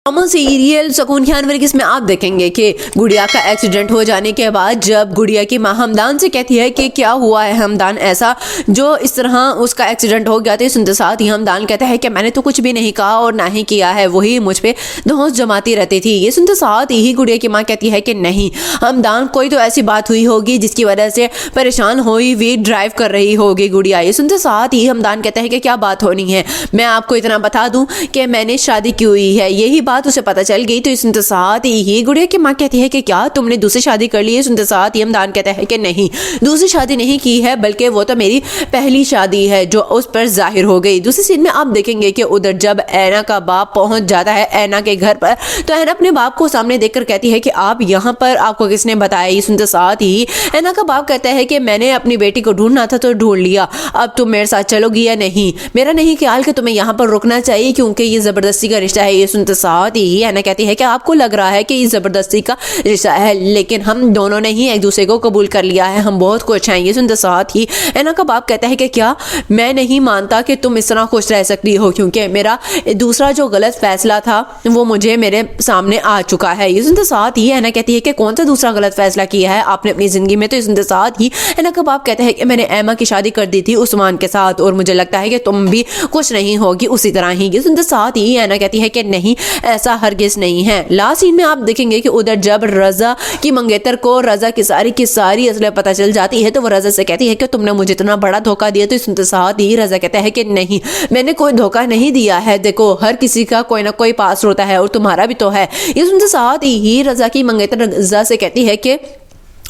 Serial सुकून खान वर्गीस में आप देखेंगे कि गुड़िया का एक्सीडेंट हो जाने के बाद जब गुड़िया की माँ हमदान से कहती है कि क्या हुआ है हमदान ऐसा जो इस तरह उसका एक्सीडेंट हो गया, तो सुनते साथ ही हमदान कहता है कि मैंने तो कुछ भी नहीं कहा और ना ही किया है, वही मुझ पे धौंस जमाती रहती थी। ये सुनते साथ ही गुड़िया की माँ कहती है कि नहीं हमदान, कोई तो ऐसी बात हुई होगी जिसकी वजह से परेशान हुई हुई ड्राइव कर रही होगी गुड़िया। ये सुनते साथ ही हमदान कहता है कि क्या बात होनी है, मैं आपको इतना बता दूं कि मैंने शादी की हुई है। यही बात उसे पता चल गई तो सुनते साथ ही गुड़िया की माँ कहती है कि क्या तुमने दूसरी शादी कर ली है। सुनते साथ ही हमदान कहता है कि नहीं दूसरी शादी नहीं की है, बल्कि वो तो मेरी पहली शादी है जो उस पर जाहिर हो गई। दूसरी सीन में आप देखेंगे कि उधर जब ऐना का बाप पहुंच जाता है ऐना के घर पर, तो ऐना अपने बाप को सामने देखकर कहती है कि आप यहाँ पर, आपको किसने बताया। ये सुनते साथ ही ऐना का बाप कहता है कि मैंने अपनी बेटी को ढूंढना था तो ढूंढ लिया, अब तुम मेरे साथ चलोगी या नहीं। मेरा नहीं ख्याल कि तुम्हें यहाँ पर रुकना चाहिए क्योंकि ये जबरदस्ती का रिश्ता है। ये सुनते साथ ही ऐना कहती है कि आपको लग रहा है कि ये जबरदस्ती का रिश्ता है, लेकिन हम दोनों ने ही एक दूसरे को कबूल कर लिया है, हम बहुत खुश हैं। ये सुनते साथ ही ऐना का बाप कहता है कि क्या मैं नहीं मानता कि तुम इस तरह खुश रह सकती हो, क्योंकि मेरा दूसरा जो गलत फैसला था वो मुझे मेरे सामने आ चुका है। ये सुनते साथ ही ऐना कहती है कि कौन सा दूसरा गलत फैसला किया है आपने अपनी जिंदगी में। तो ये सुनते साथ ही ऐना का बाप कहता है कि मैंने एमा की शादी कर दी थी उस्मान के साथ और मुझे लगता है कि तुम भी खुश नहीं होगी उसी तरह ही। ये सुनते साथ ही ऐना कहती है कि नहीं ऐसा हरगिज नहीं है। लास्ट सीन में आप देखेंगे कि उधर जब रजा की मंगेतर को रजा की सारी असलियत पता चल जाती है तो वो रजा से कहती है कि तुमने मुझे इतना बड़ा धोखा दिया। तो सुनते साथ ही रजा कहता है कि नहीं मैंने कोई धोखा नहीं दिया है, देखो हर किसी का कोई ना कोई पास होता है और तुम्हारा भी तो है। ये सुनते साथ ही रजा की मंगेतर रजा से कहती है कि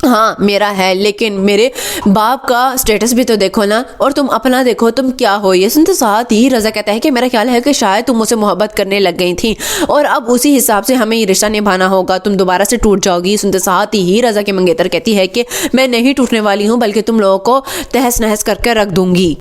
हाँ मेरा है, लेकिन मेरे बाप का स्टेटस भी तो देखो ना और तुम अपना देखो तुम क्या हो। ये सुनते साथ ही रजा कहता है कि मेरा ख्याल है कि शायद तुम मुझसे मोहब्बत करने लग गई थी और अब उसी हिसाब से हमें ये रिश्ता निभाना होगा, तुम दोबारा से टूट जाओगी। सुनते साथ ही रजा की मंगेतर कहती है कि मैं नहीं टूटने वाली हूँ बल्कि तुम लोगों को तहस नहस करके रख दूंगी।